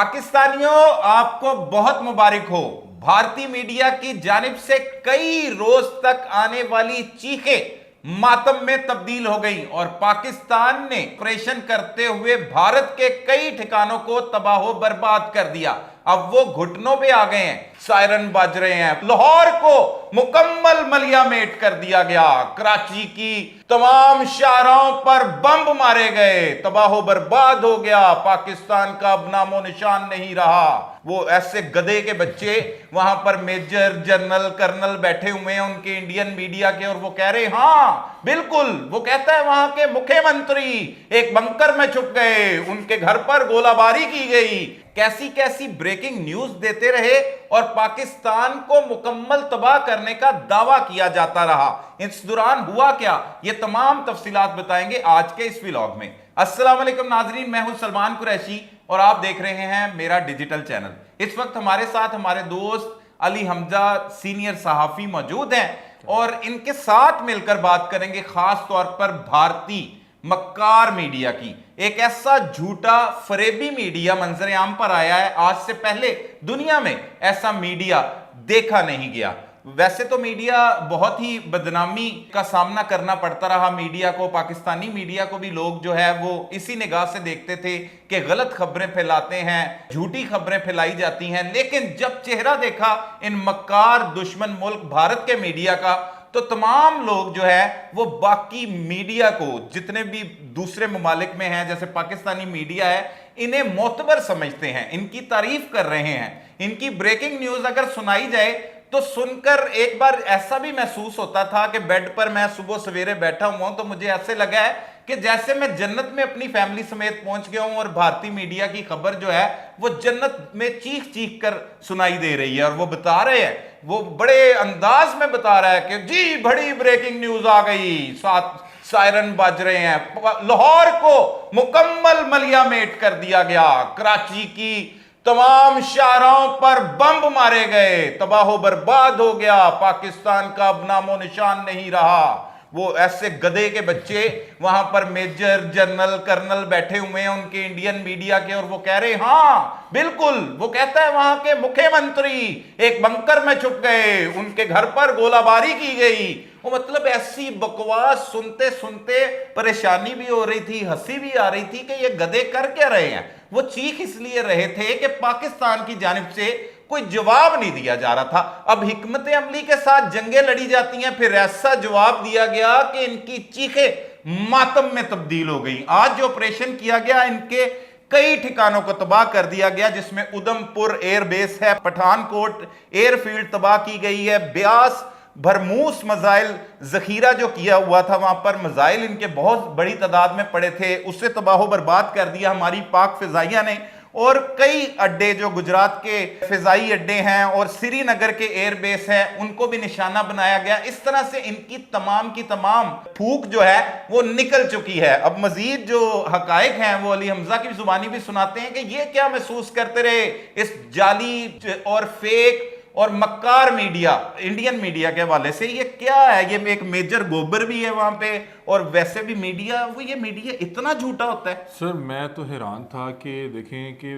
पाकिस्तानियों, आपको बहुत मुबारक हो। भारतीय मीडिया की जानिब से कई रोज तक आने वाली चीखें मातम में तब्दील हो गई और पाकिस्तान ने ऑपरेशन करते हुए भारत के कई ठिकानों को तबाह बर्बाद कर दिया। अब वो घुटनों पे आ गए हैं, सायरन बज रहे हैं। लाहौर को मुकम्मल मलियामेट कर दिया गया, कराची की तमाम शाहराहों पर बम मारे गए, तबाह बर्बाद हो गया, पाकिस्तान का अब नामो निशान नहीं रहा। वो ऐसे गधे के बच्चे वहां पर मेजर जनरल कर्नल बैठे हुए हैं उनके इंडियन मीडिया के, और वो कह रहे हाँ बिल्कुल, वो कहता है वहां के मुख्यमंत्री एक बंकर में छुप गए, उनके घर पर गोलाबारी की गई। कैसी कैसी ब्रेकिंग न्यूज देते रहे और पाकिस्तान को मुकम्मल तबाह करने का दावा किया जाता रहा। इस दौरान हुआ क्या, ये तमाम तफसीलात बताएंगे आज के इस व्लॉग में। अस्सलाम वालेकुम नाजरीन, मैं हूं सलमान कुरैशी और आप देख रहे हैं मेरा डिजिटल चैनल। इस वक्त हमारे साथ हमारे दोस्त अली हमजा सीनियर सहाफी मौजूद हैं और इनके साथ मिलकर बात करेंगे खास तौर पर भारतीय मक्कार मीडिया की। एक ऐसा झूठा फरेबी मीडिया मंजर आम पर आया है, आज से पहले दुनिया में ऐसा मीडिया देखा नहीं गया। वैसे तो मीडिया बहुत ही बदनामी का सामना करना पड़ता रहा मीडिया को, पाकिस्तानी मीडिया को भी लोग जो है वो इसी निगाह से देखते थे कि गलत खबरें फैलाते हैं, झूठी खबरें फैलाई जाती हैं। लेकिन जब चेहरा देखा इन मक्कार दुश्मन मुल्क भारत के मीडिया का, तो तमाम लोग जो है वो बाकी मीडिया को, जितने भी दूसरे ममालिक में हैं जैसे पाकिस्तानी मीडिया है, इन्हें मोतबर समझते हैं, इनकी तारीफ कर रहे हैं। इनकी ब्रेकिंग न्यूज अगर सुनाई जाए तो सुनकर एक बार ऐसा भी महसूस होता था कि बेड पर मैं सुबह सवेरे बैठा हुआ हूं तो मुझे ऐसे लगा है कि जैसे मैं जन्नत में अपनी फैमिली समेत पहुंच गया हूं और भारतीय मीडिया की खबर जो है वो जन्नत में चीख चीख कर सुनाई दे रही है। और वो बता रहे हैं, वो बड़े अंदाज में बता रहा है कि जी बड़ी ब्रेकिंग न्यूज आ गई, साथ सायरन बज रहे हैं, लाहौर को मुकम्मल मलियामेट कर दिया गया, कराची की तमाम शाहराहों पर बम मारे गए, तबाह बर्बाद हो गया, पाकिस्तान का अब नामो निशान नहीं रहा। वो ऐसे गधे के बच्चे वहां पर मेजर जनरल कर्नल बैठे हुए हैं उनके इंडियन मीडिया के, और वो कह रहे हाँ बिल्कुल, वो कहता है वहां के मुख्यमंत्री एक बंकर में छुप गए, उनके घर पर गोलाबारी की गई। वो मतलब ऐसी बकवास सुनते सुनते परेशानी भी हो रही थी, हंसी भी आ रही थी कि ये गधे कर क्या रहे हैं। वो चीख इसलिए रहे थे कि पाकिस्तान की जानिब से कोई जवाब नहीं दिया जा रहा था। अब हिकमत अमली के साथ जंगें लड़ी जाती हैं, फिर ऐसा जवाब दिया गया कि इनकी चीखें मातम में तब्दील हो गई। आज जो ऑपरेशन किया गया, इनके कई ठिकानों को तबाह कर दिया गया, जिसमें उधमपुर एयरबेस है, पठानकोट एयरफील्ड तबाह की गई है, ब्यास भरमूस मजाइल जखीरा जो किया हुआ था, वहां पर मजाइल इनके बहुत बड़ी तादाद में पड़े थे, उससे तबाह बर्बाद कर दिया हमारी पाक फिजाइया ने। और कई अड्डे जो गुजरात के फिजाई अड्डे हैं और श्रीनगर के एयरबेस हैं, उनको भी निशाना बनाया गया। इस तरह से इनकी तमाम की तमाम फूक जो है वो निकल चुकी है। अब मजीद जो हकायक हैं वो अली हमजा की जुबानी भी सुनाते हैं कि ये क्या महसूस करते रहे इस जाली और फेक और मक्कार मीडिया, इंडियन मीडिया के हवाले से। ये क्या है, ये एक मेजर गोबर भी है वहां पे, और वैसे भी मीडिया, वो ये मीडिया इतना झूठा होता है। सर मैं तो हैरान था कि देखें कि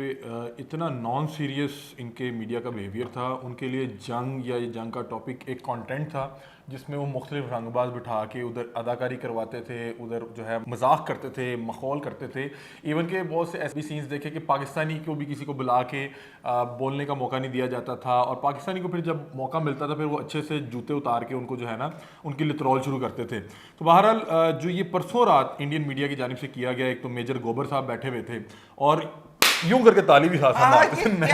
इतना नॉन सीरियस इनके मीडिया का बिहेवियर था। उनके लिए जंग या ये जंग का टॉपिक एक कंटेंट था जिसमें वो मुख्तलिफ रंगबाज बिठा के उधर अदाकारी करवाते थे, उधर जो है मजाक करते थे, मखौल करते थे। इवन के बहुत से ऐसे भी सीन्स देखे कि पाकिस्तानी को भी किसी को बुला के बोलने का मौका नहीं दिया जाता था, और पाकिस्तानी को फिर जब मौका मिलता था फिर वो अच्छे से जूते उतार के उनको जो है ना उनकी लितरौल शुरू करते थे। तो बहरहाल जो ये परसों रात इंडियन मीडिया की जानिब से किया गया, एक तो मेजर गोबर साहब बैठे हुए थे और यूं करके ताली भी साथ मारते थे। मैं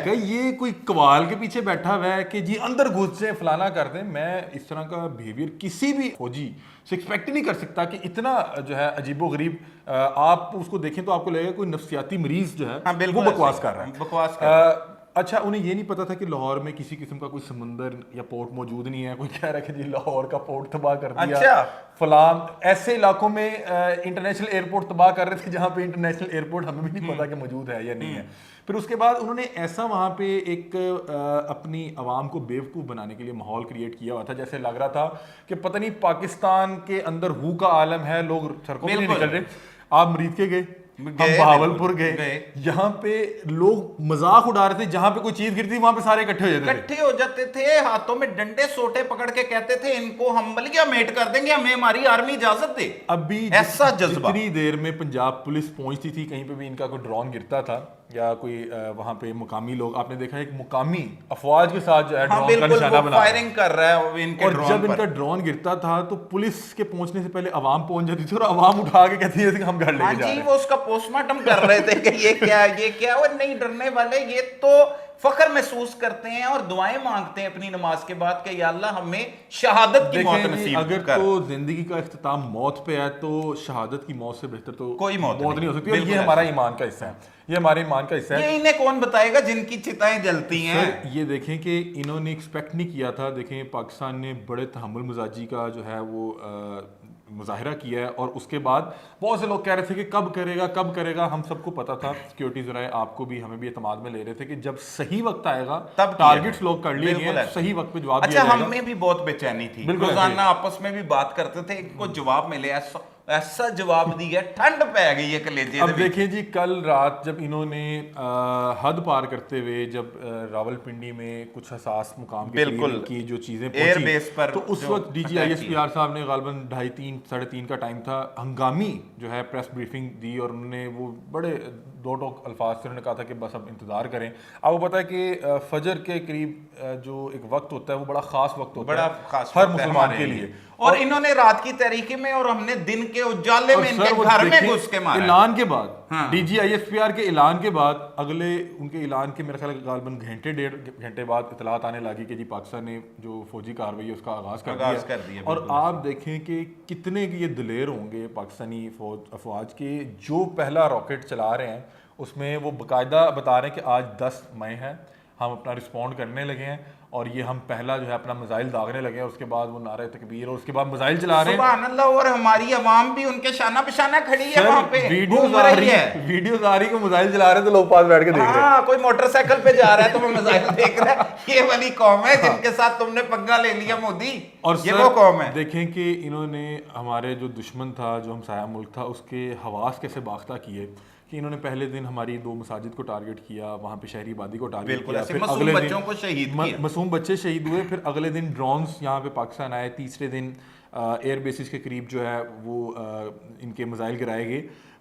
कहा ये कोई कवाल के पीछे बैठा हुआ है कि जी अंदर घुस से फलाना कर दें। मैं इस तरह का बिहेवियर किसी भी फौजी से एक्सपेक्ट ही नहीं कर सकता कि इतना जो है अजीबो गरीब, आप उसको देखें तो आपको लगेगा कोई नफ्सियाती मरीज जो है वो बकवास कर रहा है, बकवास कर रहा है। अच्छा, उन्हें ये नहीं पता था कि लाहौर में किसी किस्म का कोई समंदर या पोर्ट मौजूद नहीं है। कोई कह रहा है कि जी लाहौर का पोर्ट तबाह कर दिया। अच्छा, फलाम ऐसे इलाकों में इंटरनेशनल एयरपोर्ट तबाह कर रहे थे जहाँ पे इंटरनेशनल एयरपोर्ट हमें भी नहीं पता कि मौजूद है या नहीं है। फिर उसके बाद उन्होंने ऐसा वहाँ पे एक अपनी आवाम को बेवकूफ़ बनाने के लिए माहौल क्रिएट किया हुआ था, जैसे लग रहा था कि पता नहीं पाकिस्तान के अंदर हू का आलम है, लोग सड़कों पर नहीं निकल रहे। आप मरीद के गए, हम गए, बहावलपुर गए। गए, यहाँ पे लोग मजाक उड़ा रहे थे, जहाँ पे कोई चीज गिरती वहां पे सारे इकट्ठे हो जाते थे। इकट्ठे हो जाते थे, हाथों में डंडे सोटे पकड़ के कहते थे इनको हम बलिया मेट कर देंगे, हमें हमारी आर्मी इजाजत दे। अभी ऐसा जज्बा। जितनी देर में पंजाब पुलिस पहुंचती थी, कहीं पे भी इनका कोई ड्रोन गिरता था या कोई वहां पे मुकामी लोग, आपने देखा एक मुकामी अफवाज के साथ जो है हाँ ड्रोन का बिल्कुल, निशाना वो बना रहा है। फायरिंग कर रहा है इनके और ड्रोन जब पर। इनका ड्रोन गिरता था तो पुलिस के पहुंचने से पहले आवाम पहुंच जाती थी और आवाम उठा के कहती है कि हम घर हाँ लेके जा रहे जी, हैं। वो उसका पोस्टमार्टम कर रहे थे कि ये क्या, वो नहीं डरने वाले, ये तो फख्र महसूस करते हैं और दुआएं मांगते हैं अपनी नमाज के बाद कि या अल्लाह हमें शहादत की मौत देखें जी, नसीब अगर कर। तो जिंदगी का इख्तिताम मौत पे है तो शहादत की मौत से बेहतर तो कोई मौत नहीं हो सकती। और बिल्कुल ये हमारा ईमान का हिस्सा है, ये हमारे ईमान का हिस्सा है। ये इन्हें कौन बताएगा जिनकी चिताएं जलती हैं। सर ये देखें कि इन्होंने एक्सपेक्ट नहीं किया था। देखें पाकिस्तान ने बड़े तहम्मुल मिजाजी का जो है वो मुजाहिरा किया है, और उसके बाद बहुत से लोग कह रहे थे कि कब करेगा। हम सबको पता था, सिक्योरिटी जराए आपको भी हमें भी एतमाद में ले रहे थे कि जब सही वक्त आएगा तब टारगेट्स लोग कर लिए बिल्कुल गए, ऐसे। सही वक्त पे जवाब अच्छा, दिया जाएगा। हमें भी बहुत बेचैनी थी, बिल्कुल रोजाना आपस में भी बात करते थे, इनको जवाब मिले, ऐसा जवाब दिया, ठंड पै गई है कलेजे अब दे विच। देखिए जी, कल रात जब इन्होंने हद पार करते हुए जब रावलपिंडी में कुछ हसास मुकाम के बिल्कुल, करीब की जो चीजें एयर पहुंची, बेस पर तो उस जो वक्त डीजी अटैक ISPR साहब ने गालबन 2:30 साढ़े 3 का टाइम था, हंगामी जो है प्रेस ब्रीफिंग दी, और उन्होंने वो बड़े दो टोक अल्फाज से उन्होंने कहा था कि बस अब इंतजार करें। आपको पता है कि फजर के करीब जो एक वक्त होता है वो बड़ा खास वक्त होता बड़ा है खास हर वक्त है मुसलमान हमारे के लिए। लिए। और इन्होंने रात की तारीकी में और हमने दिन के उजाले में इनके घर में घुस के मारा। ऐलान के बाद, हाँ। डीजी ISPR के ऐलान के बाद, अगले उनके ऐलान के मेरे ख्याल गालबन डेढ़ घंटे बाद इतलात आने लगी कि जी पाकिस्तान ने जो फौजी कार्रवाई है उसका आगाज कर दिया। और आप देखें कि कितने ये दिलेर होंगे पाकिस्तानी अफवाज के, जो पहला रॉकेट चला रहे हैं उसमें वो बाकायदा बता रहे हैं कि आज 10 मई है, हम अपना रिस्पॉन्ड करने लगे हैं, और ये हम पहला जो है अपना मिसाइल दागने लगे हैं। उसके बाद वो नारे तकबीर, और उसके बाद मिसाइल चला रहे हैं। सुभान अल्लाह। और हमारी आवाम भी उनके शाना पेशाना खड़ी है वहां पे, वीडियोस आ रही है को मिसाइल चला रहे हैं तो लोग पास बैठ के देख रहे हैं। हाँ, कोई मोटरसाइकिल पे जा रहा है तो वो मिसाइल देख रहा है। ये वाली कौम है जिनके साथ तुमने पंगा ले लिया मोदी, और ये वो कौम है। देखें कि इन्होंने हमारे जो दुश्मन था, जो हमसाया मुल्क था, उसके हवास कैसे बाख्ता किए कि इन्होंने पहले दिन हमारी 2 मसाजिद को टारगेट किया, वहाँ पे शहरी आबादी को टारगेट किया, फिर अगले बच्चों को शहीद किया, मासूम बच्चे शहीद हुए, फिर अगले दिन ड्रोन्स यहाँ पे पाकिस्तान आए, तीसरे दिन एयर बेसिस के करीब जो है वो इनके मिसाइल गिराए गए।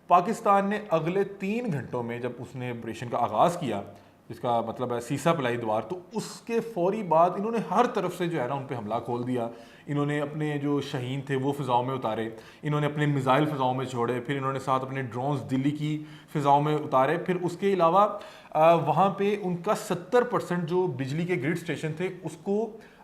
पाकिस्तान ने अगले 3 घंटों में जब उसने ऑपरेशन का आगाज़ किया, इसका मतलब है सीसा पिलाई द्वार, तो उसके फौरी बाद इन्होंने हर तरफ से जो है ना उन पर हमला खोल दिया। इन्होंने अपने जो शहीन थे वो फ़िज़ाओं में उतारे, इन्होंने अपने मिसाइल फ़िज़ाओं में छोड़े, फिर इन्होंने साथ अपने ड्रोन्स दिल्ली की फ़िज़ाओं में उतारे। फिर उसके अलावा वहाँ पे उनका 70% जो बिजली के ग्रिड स्टेशन थे उसको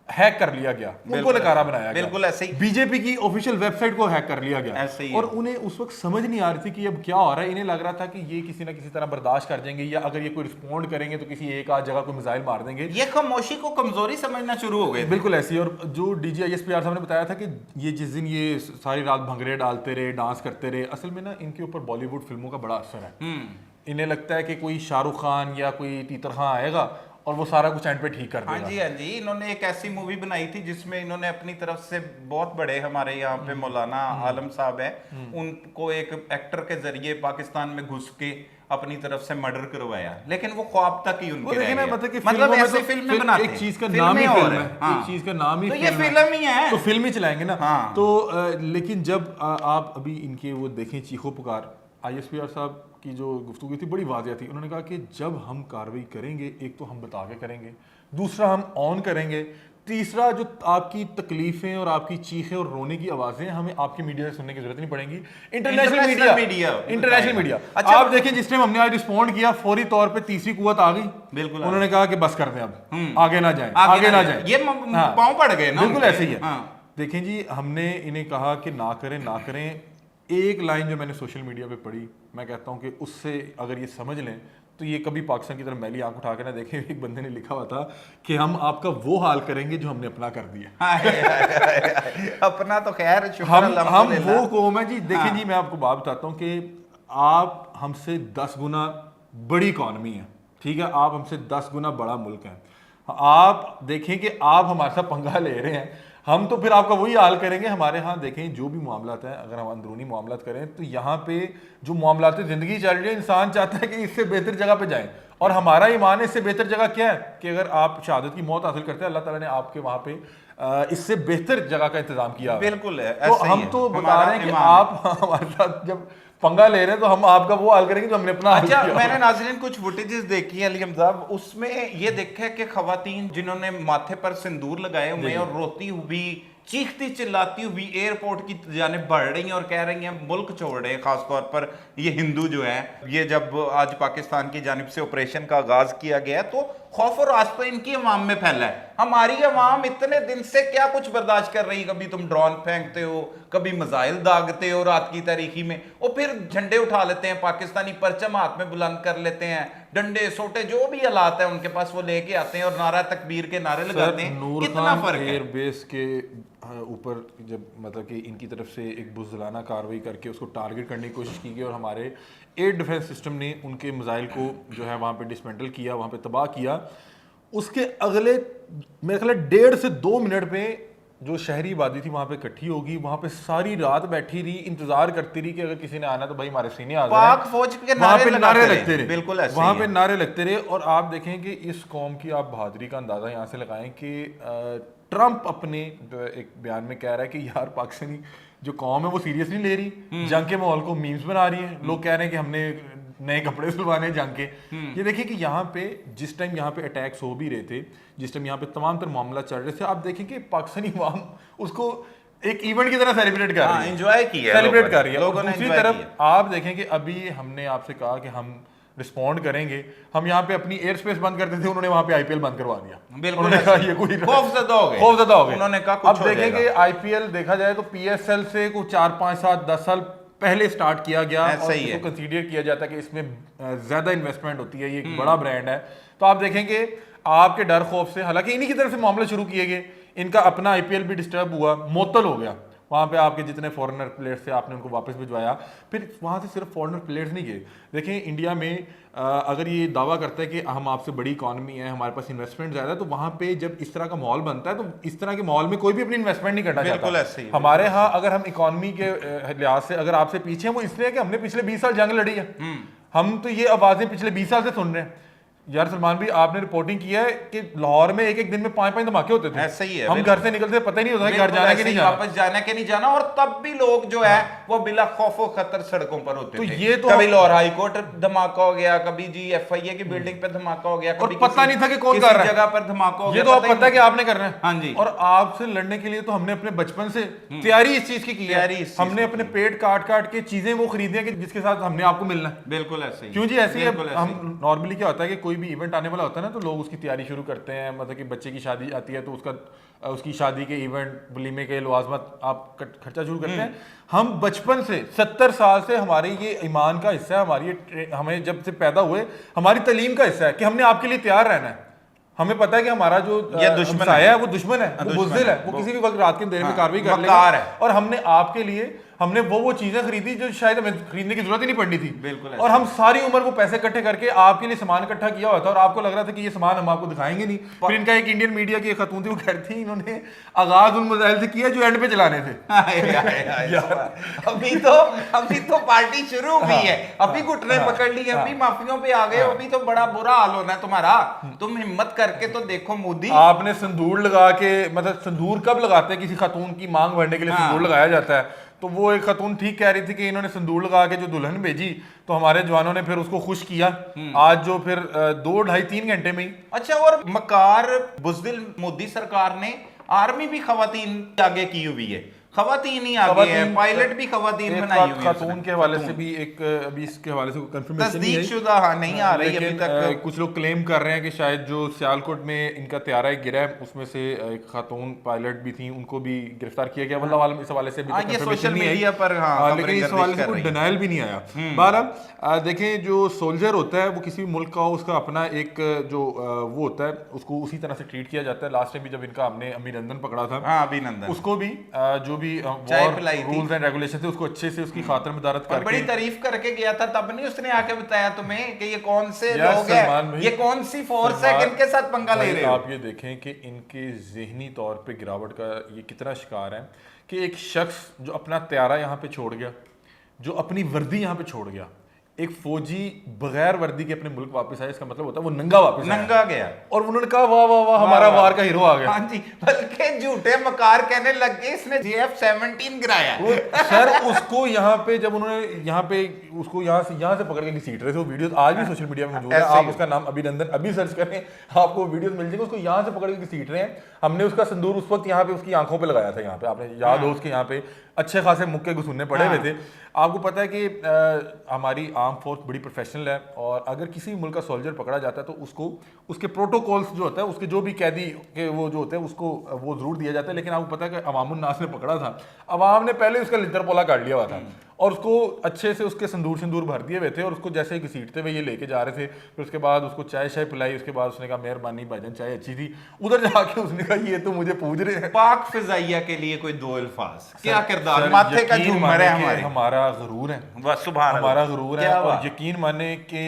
हैक कर लिया गया, उनको नकारा बनाया गया। बिल्कुल ऐसे ही बीजेपी की ऑफिशियल वेबसाइट को हैक कर लिया गया, ऐसे ही और उन्हें उस वक्त समझ नहीं आ रही थी कि अब क्या हो रहा है। इन्हें लग रहा था कि ये किसी ना किसी तरह बर्दाश्त कर जाएंगे, या अगर ये कोई रिस्पॉन्ड करेंगे तो किसी एक आध जगह को मिसाइल मार देंगे। ये खामोशी को कमजोरी समझना शुरू हो गए। बिल्कुल ऐसी। और जो डीजी ISPR साहब ने बताया था कि ये जिस दिन ये सारी रात भंगड़े डालते रहे, डांस करते रहे, असल में ना इनके ऊपर बॉलीवुड फिल्मों का बड़ा असर है। इन्हें लगता है कि कोई शाहरुख खान या कोई तीतर खान आएगा और वो सारा कुछ एंड पे ठीक कर देगा। हाँ जी, इन्होंने एक ऐसी मूवी बनाई थी जिसमें इन्होंने अपनी तरफ से बहुत बड़े, हमारे यहाँ पे मौलाना आलम साहब है, उनको एक एक्टर के जरिए पाकिस्तान में घुस के अपनी तरफ से मर्डर करवाया, लेकिन वो ख्वाब तक ही उनके रह गया। मतलब ऐसे फिल्में बनाते हैं, एक चीज का नाम ही फिल्म है, एक चीज का नाम ही तो ये फिल्म ही है, तो फिल्म ही चलाएंगे ना। हाँ। तो लेकिन जब आप अभी इनके वो देखें चीखो पुकार, ISPR साहब की जो गुफ्तगू थी बड़ी वाज़ेह थी। उन्होंने कहा कि जब हम कार्रवाई करेंगे, एक तो हम बता के करेंगे, दूसरा हम ऑन करेंगे, तीसरा जो आपकी तकलीफें और आपकी चीखें और रोने की आवाज़ें हमें आपकी मीडिया से सुनने की जरूरत नहीं पड़ेगी। इंटरनेशनल मीडिया अच्छा, आप देखें जिस टाइम हमने आज रिस्पॉन्ड किया, फौरी तौर पे तीसरी कुव्वत आ गई। बिल्कुल, उन्होंने कहा कि बस कर दें, अब आगे ना जाए, आगे ना जाए, ये पांव पड़ गए ना। बिल्कुल ऐसे ही है। देखें जी, हमने इन्हें कहा कि ना करें। एक लाइन जो मैंने सोशल मीडिया पे पढ़ी, मैं कहता हूँ कि उससे अगर ये समझ लें तो ये कभी पाकिस्तान की तरफ मैली आंख उठा के ना देखें। एक बंदे ने लिखा हुआ था कि हम आपका वो हाल करेंगे जो हमने अपना कर दिया। अपना तो खैर हम वो कौम है जी। देखें जी, मैं आपको बात बताता हूँ कि आप हमसे 10 गुना बड़ी इकॉनमी है, ठीक है, आप हमसे 10 गुना बड़ा मुल्क है। आप देखें कि आप हमारे साथ पंगा ले रहे हैं, हम तो फिर आपका वही हाल करेंगे। हमारे यहाँ देखें जो भी मामलात हैं, अगर हम अंदरूनी मामलात करें तो यहाँ पे जो मामलात ज़िंदगी चल रही है, इंसान चाहता है कि इससे बेहतर जगह पे जाएं, और हमारा ईमान है इससे बेहतर जगह क्या है कि अगर आप शहादत की मौत हासिल करते हैं, अल्लाह ताला ने आपके वहाँ पे इससे बेहतर जगह का इंतजाम किया है। बिल्कुल है, तो ऐसा ही हम है। तो बता हमारा रहे हैं कि ईमान है। आप हमारे साथ जब पंगा ले रहे हैं तो हम आपका वो हाल करेंगे जो हमने अपना हाल अच्छा, किया। मैंने नाज़रीन कुछ फुटेजेस देखी है अलीम साहब, उसमें ये देखा है कि खवातीन जिन्होंने माथे पर सिंदूर लगाए हुए हैं और रोती हुई चीखती चिल्लाती हुई एयरपोर्ट की जानिब बढ़ रही हैं और कह रही हैं मुल्क छोड़ रहे हैं, खासतौर पर ये हिंदू जो हैं। ये जब आज पाकिस्तान की जानिब से ऑपरेशन का आगाज किया गया तो खौफ और राज तो इनकी अवाम में फैला है। हमारी अवाम इतने दिन से क्या कुछ बर्दाश्त कर रही है, कभी तुम ड्रोन फेंकते हो, कभी मिसाइल दागते हो रात की तारीखी में, और फिर झंडे उठा लेते हैं, पाकिस्तानी परचम हाथ में बुलंद कर लेते हैं, डंडे सोटे जो भी हालात है उनके पास वो लेके आते हैं और नारा तकबीर के नारे लगाते हैं। कितना फर्क है एयरबेस के ऊपर जब मतलब कि इनकी तरफ से एक बुज़दिलाना कार्रवाई करके उसको टारगेट करने की कोशिश की गई और हमारे एयर डिफेंस सिस्टम ने उनके मिसाइल को जो है वहाँ पे डिसमेंटल किया, वहाँ पे तबाह किया। उसके अगले मेरे ख्याल 1.5 से 2 मिनट पे जो शहरी आबादी थी वहाँ पे इकट्ठी होगी, वहाँ पे सारी रात बैठी रही, इंतजार करती रही कि अगर किसी ने आना तो भाई हमारे सीने हाजिर हैं। पाक फौज के वहाँ पे नारे रहे। लगते रहे, बिल्कुल ऐसे वहाँ ही पे है। नारे लगते रहे। और आप देखें कि इस कौम की आप बहादुरी का अंदाजा यहाँ से लगाएं कि ट्रंप अपने एक बयान में कह रहा है कि यार पाकिस्तानी जो कौम है वो सीरियस नहीं ले रही, जंग के माहौल को मीम्स बना रही है, लोग कह रहे हैं कि हमने नए कपड़े सिलवाने जंग के। ये देखिए कि यहाँ पे जिस टाइम यहाँ पे अटैक्स हो भी रहे थे, जिस टाइम यहाँ पे तमाम तर मामला चल रहे थे, आप देखें कि पाकिस्तानी अवाम उसको एक इवेंट की तरह सेलिब्रेट कर रही है, एंजॉय किया सेलिब्रेट कर रही है। लोगों और ने दूसरी enjoy तरफ किया। आप देखें कि अभी हमने आपसे कहा कि हम रिस्पॉन्ड करेंगे, हम यहाँ पे अपनी एयर स्पेस बंद करते थे, उन्होंने वहाँ पे आईपीएल बंद करवा दिया। बिल्कुल उन्होंने कहा ये कोई खौफजदा हो गए, खौफजदा हो गए। उन्होंने कहा अब कुछ हो देखें कि जाएगा। आईपीएल देखा जाए तो पीएसएल से कुछ 4, 5, 7, 10 साल पहले स्टार्ट किया गया ऐसा और ही है। इसको कंसीडर किया जाता है कि इसमें ज्यादा इन्वेस्टमेंट होती है, ये एक बड़ा ब्रांड है। तो आप देखेंगे आपके डर खौफ से, हालांकि इन्हीं की तरफ से मामले शुरू किए गए, इनका अपना आईपीएल भी डिस्टर्ब हुआ, मुअत्तल हो गया। वहाँ पे आपके जितने फॉरेनर प्लेयर्स थे आपने उनको वापस भिजवाया। फिर वहाँ से सिर्फ फॉरेनर प्लेयर्स नहीं गए। देखें इंडिया में अगर ये दावा करता है कि हम आपसे बड़ी इकॉनमी है, हमारे पास इन्वेस्टमेंट ज़्यादा है, तो वहाँ पे जब इस तरह का माहौल बनता है तो इस तरह के माहौल में कोई भी अपनी इन्वेस्टमेंट नहीं करना बिल्कुल चाहता। ऐसे ही, हमारे यहाँ अगर हम इकॉनमी के लिहाज से अगर आपसे पीछे हैं, वो इसलिए कि हमने पिछले 20 साल जंग लड़ी है। हम तो ये आवाज़ें पिछले 20 साल से सुन रहे हैं। यार सलमान भी आपने रिपोर्टिंग किया है कि लाहौर में एक दिन में 5-5 धमाके होते थे। ऐसा ही है, हम घर से निकलते पता ही नहीं होता घर जाना कि नहीं जाना, वापस जाना कि नहीं जाना, और तब भी लोग जो है वो बिला खौफो खतर सड़कों पर होते तो थे। ये तो कभी लाहौर हाई कोर्ट धमाका हो गया, कभी जी एफआईए की बिल्डिंग पे धमाका हो गया, और कभी पता नहीं था कि कौन कर रहा है, जगह पर धमाका हो ये गया, तो आप पता ही पता है कि नहीं। आपने करना है। हाँ जी। और आपसे लड़ने के लिए तो हमने अपने बचपन से तैयारी इस चीज की की तैयारी है। इस चीज हमने की अपने पेट काट काट के चीजें वो खरीदी हैं कि जिसके साथ हमने आपको मिलना है। बिल्कुल ऐसे ही, क्यों जी ऐसे ही है। बिल्कुल ऐसे ही। हम नॉर्मली क्या होता है कि कोई भी इवेंट आने वाला होता है ना तो लोग उसकी तैयारी शुरू करते हैं, मतलब कि बच्चे की शादी आती है तो उसकी शादी के इवेंट वलीमे के लवाजमत आप खर्चा शुरू करते हैं। हम बचपन से 70 साल से हमारे ये ईमान का हिस्सा है, हमारी ये हमें जब से पैदा हुए हमारी तालीम का हिस्सा है कि हमने आपके लिए तैयार रहना है। हमें पता है कि हमारा जो दुश्मन है वो दुश्मन है, वो दुश्मन बुज़दिल है, है, वो किसी भी वक्त रात के अंधेरे में कार्रवाई कर मक्कार लेगा। है। और हमने आपके लिए हमने वो चीजें खरीदी जो शायद हमें खरीदने की जरूरत ही नहीं पड़नी थी। बिल्कुल ऐसे। और हम सारी उम्र वो पैसे इकट्ठे करके आपके लिए सामान इकट्ठा किया हुआ था और आपको लग रहा था कि ये सामान हम आपको दिखाएंगे नहीं। फिर इनका एक इंडियन मीडिया की एक खतून थी, वो कह रही थी इन्होंने आगाज उन मिसाइल से किया जो एंड पे चलाने थे। अभी तो पार्टी शुरू हुई है, अभी घुटने पकड़ लिए, अभी माफियों पे आ गए, अभी तो बड़ा बुरा हाल होना है तुम्हारा। तुम हिम्मत करके तो देखो मोदी। आपने सिंदूर लगा के, मतलब सिंदूर कब लगाते हैं, किसी खातून की मांग भरने के लिए सिंदूर लगाया जाता है। तो वो एक खातून ठीक कह रही थी कि इन्होंने सिंदूर लगा के जो दुल्हन भेजी तो हमारे जवानों ने फिर उसको खुश किया। आज जो फिर 2, 2.5, 3 घंटे में ही। अच्छा, और मकार बुज़दिल मोदी सरकार ने आर्मी भी खवातीन आगे की हुई है, खवातीन ही आगे है, पायलट भी खवातीन बनाई हुई है। खातून के हवाले से भी एक अभी इसके हवाले से कंफर्मेशन नहीं है, तस्दीकशुदा नहीं आ रही अभी तक। कुछ लोग क्लेम कर रहे हैं कि शायद जो सियालकोट में इनका तैयारा गिरा है उसमें से एक खातून पायलट भी थी, उनको भी गिरफ्तार किया गया। वल्लाह आलम इस हवाले से अभी तक ये confirmation सोशल नहीं आई। मीडिया पर लेकिन इस हवाले से कोई डिनायल भी नहीं आया। बहरहाल देखें, जो सोल्जर होता है वो किसी भी मुल्क का हो, उसका अपना एक जो वो होता है उसको उसी तरह से ट्रीट किया जाता है। लास्ट टाइम भी जब इनका हमने अभिनंदन पकड़ा था, हाँ अभिनंदन, उसको भी जो भी भी चाय पिलाई थी, रूल्स एंड रेगुलेशन थे उसको अच्छे से उसकी खातिर मदारत और करके बड़ी तारीफ करके गया था। तब नहीं उसने आके बताया तुम्हें कि ये कौन से यार लोग सलमान हैं, भाई, ये कौन सी फोर्स है, किनके साथ पंगा ले भाई रहे हो। आप ये देखें कि इनके ज़हनी तौर पे गिरावट का ये कितना शिकार है कि एक शख्स जो अपना त्यारा यहाँ पे छोड़ गया, जो अपनी वर्दी यहाँ पे छोड़ गया, एक फौजी बगैर वर्दी के अपने मुल्क वापस आया, इसका मतलब होता है वो नंगा वापस आया। नंगा गया, और उन्होंने कहा वाह वाह वाह हमारा वार का हीरो आ गया। हाँ जी, बल्कि झूठे मकार कहने लग गए इसने GF-17 गिराया। वो सर उसको यहाँ पे जब उन्होंने यहाँ पे उसको यहाँ से पकड़ के घसीट रहे थे, वो वीडियो आज भी सोशल मीडिया में मौजूद है, ऐसे आप ही। उसका नाम अभिनंदन अभी सर्च करें, आपको वीडियोस मिल जाएंगे। उसको यहाँ से पकड़ के घसीट रहे हैं, हमने उसका संदूर उस वक्त यहाँ पे उसकी आंखों पे लगाया था, यहाँ पे आपने याद हो, उसके यहाँ पे अच्छे खासे मुक्के घुसूने पड़े हुए थे। आपको पता है कि हमारी आर्म फोर्स बड़ी प्रोफेशनल है, और अगर किसी मुल्क का सोल्जर पकड़ा जाता है तो उसको उसके प्रोटोकॉल्स जो होता है, उसके जो भी कैदी के वो जो होते हैं उसको वो जरूर दिया जाता है। लेकिन आपको पता है कि अवामुन नास ने पकड़ा था, अवाम ने पहले उसका लितर पोला काट लिया हुआ था और उसको अच्छे से उसके संदूर भर दिए हुए थे, और उसको जैसे ही घसीटते हुए ये लेके जा रहे थे, फिर उसके बाद उसको चाय शाय पिलाई, उसके बाद उसने कहा मेहरबानी भाईजान चाय अच्छी थी, उधर जाके उसने कहा ये तो मुझे पूछ रहे हैं। पाक फिजाइया के लिए कोई दो अल्फाज, क्या किरदार, सर, माथे का यकीन झूमर माने है कि हमारे, हमारा गुरूर है, बस सुभान अल्लाह। हमारा गुरूर है। क्या और बात। यकीन माने कि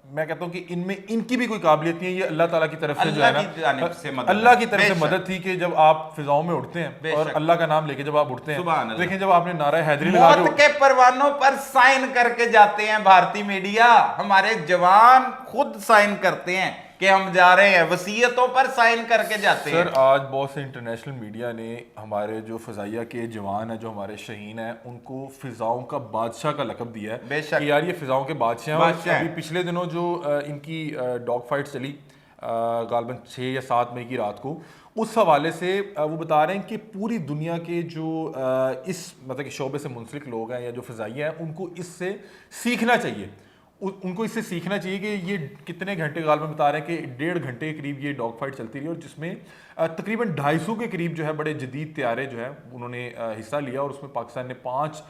मैं कहता हूँ कि इनमें इनकी भी कोई काबिलियत नहीं है, ये अल्लाह ताला की तरफ से जो है ना, अल्लाह की जानिब से मदद अल्लाह है। की तरफ से बेशक। मदद थी कि जब आप फिजाओं में उड़ते हैं और बेशक। अल्लाह का नाम लेके जब आप उड़ते सुभान हैं, अल्लाह। देखें जब आपने नारा हैदरी लगा मौत के के परवानों पर साइन करके जाते हैं भारतीय मीडिया, हमारे जवान खुद साइन करते हैं कि हम जा रहे हैं, वसीयतों पर साइन करके जाते हैं। सर आज बहुत से इंटरनेशनल मीडिया ने हमारे जो फ़ज़ाइया के जवान हैं, जो हमारे शहीन हैं, उनको फ़िज़ाओं का बादशाह का लक़ब दिया है बेशक। कि यार ये फ़िज़ाओं के बादशाह हैं। बादशाह और अभी हैं। पिछले दिनों जो इनकी डॉग फाइट चली गालबन 6 या 7 मई की रात को, उस हवाले से वो बता रहे हैं कि पूरी दुनिया के जो इस मतलब कि शोबे से मुंसलिक लोग हैं या जो फ़ज़ाइया हैं, उनको इससे सीखना चाहिए। उनको इससे सीखना चाहिए कि ये कितने घंटे गालबन बता रहे हैं कि 1.5 घंटे के करीब ये डॉग फाइट चलती रही, और जिसमें तकरीबन 250 के करीब जो है बड़े जदीद त्यारे जो है उन्होंने हिस्सा लिया, और उसमें पाकिस्तान ने 5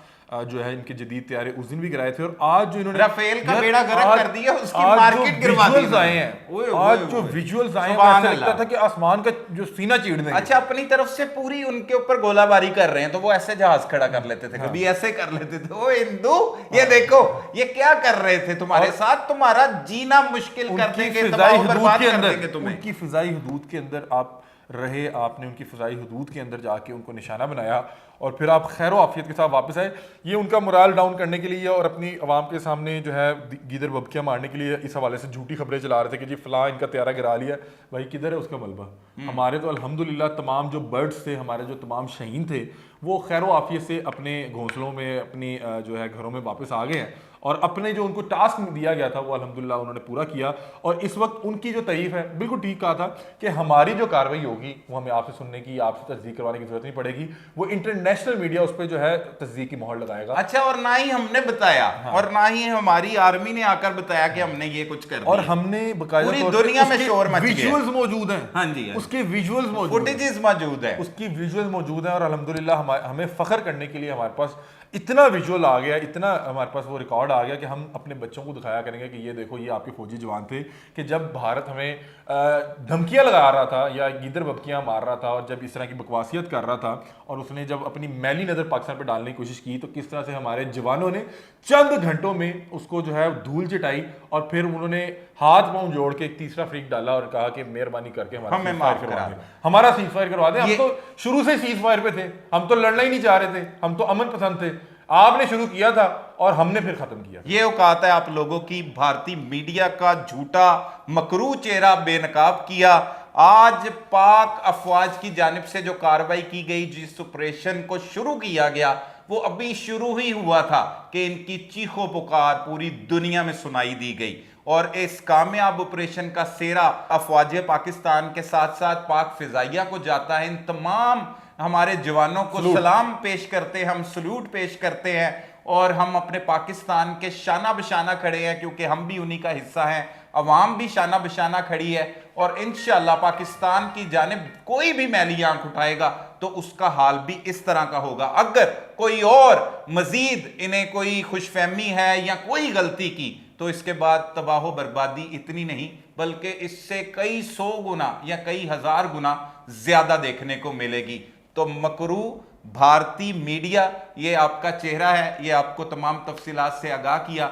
जो है इनके जदीद त्यारे उस दिन भी गिराए थे। और आज जो इन्होंने राफेल का बेड़ा गर्क कर दिया, उसकी मार्केट गिरवा दी विजुअल्स आए हैं, आज जो विजुअल्स आए हैं, ऐसा लगता था कि आसमान का जो सीना चीर देंगे। अच्छा, अपनी तरफ से पूरी उनके ऊपर गोलाबारी कर रहे हैं, तो वो ऐसे जहाज खड़ा कर लेते थे, कभी ऐसे कर लेते थे। ओ हिंदू, ये देखो ये क्या कर रहे थे तुम्हारे साथ, तुम्हारा जीना मुश्किल कर देंगे, तबाह बर्बाद कर देंगे तुम्हें। उनकी फिजाई हदूद के अंदर आप रहे, आपने उनकी फिजाई हदूद के अंदर जाके उनको निशाना बनाया, और फिर आप खैर आफियत के साथ वापस आए। ये उनका मोराल डाउन करने के लिए और अपनी आवाम के सामने जो है गीदर बबकियाँ मारने के लिए इस हवाले से झूठी खबरें चला रहे थे कि जी फलां इनका त्यारा गिरा लिया। भाई किधर है उसका मलबा? हमारे तो अल्हम्दुलिल्लाह तमाम जो बर्ड्स थे, हमारे जो तमाम शहीन थे, वो खैर आफियत से अपने घोंसलों में, अपनी जो है घरों में वापस आ गए हैं, और अपने जो उनको टास्क दिया गया था वो अल्हम्दुलिल्लाह उन्होंने पूरा किया। और इस वक्त उनकी जो तारीफ है, बिल्कुल ठीक कहा था कि हमारी जो कार्रवाई होगी वो हमें आपसे सुनने की, आपसे तस्दीक करवाने की जरूरत नहीं पड़ेगी, वो इंटरनेशनल मीडिया उस पर जो है तस्दीक की मोहर लगाएगा। अच्छा, और ना ही हमने बताया, और ना ही हमारी आर्मी ने आकर बताया कि हमने ये कुछ कर दिया, और हमने बकायदा पूरी तौर पे दुनिया में उसके शोर मच गया। विजुअल्स मौजूद हैं। हाँ जी, उसके विजुअल्स मौजूद हैं, फुटेजेस मौजूद है, उसकी विजुअल मौजूद है। और अल्हम्दुलिल्लाह हमें फ़ख्र करने के लिए हमारे पास इतना विजुअल आ गया, इतना हमारे पास वो रिकॉर्ड आ गया कि हम अपने बच्चों को दिखाया करेंगे कि ये देखो ये आपके फौजी जवान थे, कि जब भारत हमें धमकियां लगा रहा था या गिदर बबकियां मार रहा था, और जब इस तरह की बकवासियत कर रहा था, और उसने जब अपनी मैली नज़र पाकिस्तान पर डालने की कोशिश की, तो किस तरह से हमारे जवानों ने चंद घंटों में उसको जो है धूल चिटाई, और फिर उन्होंने हाथ पांव जोड़ के एक तीसरा फ्रीक डाला और कहा कि मेहरबानी करके हमें माफ करवा दें, हमारा सीज फायर करवा दें। हम तो शुरू से सीज फायर पे थे, हम तो लड़ना ही नहीं चाह रहे थे, हम तो अमन पसंद थे। आपने शुरू किया था और हमने फिर खत्म किया। ये औकात है आप लोगों की, भारतीय मीडिया का झूठा मकरू चेहरा बेनकाब किया। आज पाक अफवाज की जानिब से जो कार्रवाई की गई, जिस ऑपरेशन को शुरू किया गया, वो अभी शुरू ही हुआ था कि इनकी चीखों पुकार पूरी दुनिया में सुनाई दी गई, और इस कामयाब ऑपरेशन का सेहरा अफवाज पाकिस्तान के साथ साथ पाक फिजाइया को जाता है। इन तमाम हमारे जवानों को सलाम पेश करते हैं, हम सल्यूट पेश करते हैं, और हम अपने पाकिस्तान के शाना बशाना खड़े हैं, क्योंकि हम भी उन्हीं का हिस्सा हैं। अवाम भी शाना बशाना खड़ी है, और इंशाअल्लाह पाकिस्तान की जानिब कोई भी मैली आंख उठाएगा तो उसका हाल भी इस तरह का होगा। अगर कोई और मजीद इन्हें कोई खुशफहमी है या कोई गलती की, तो इसके बाद तबाह बर्बादी इतनी नहीं बल्कि इससे कई 100 गुना या कई 1000 गुना ज्यादा देखने को मिलेगी। तो मकरू भारतीय मीडिया ये आपका चेहरा है, ये आपको तमाम तफसीलात से आगाह किया।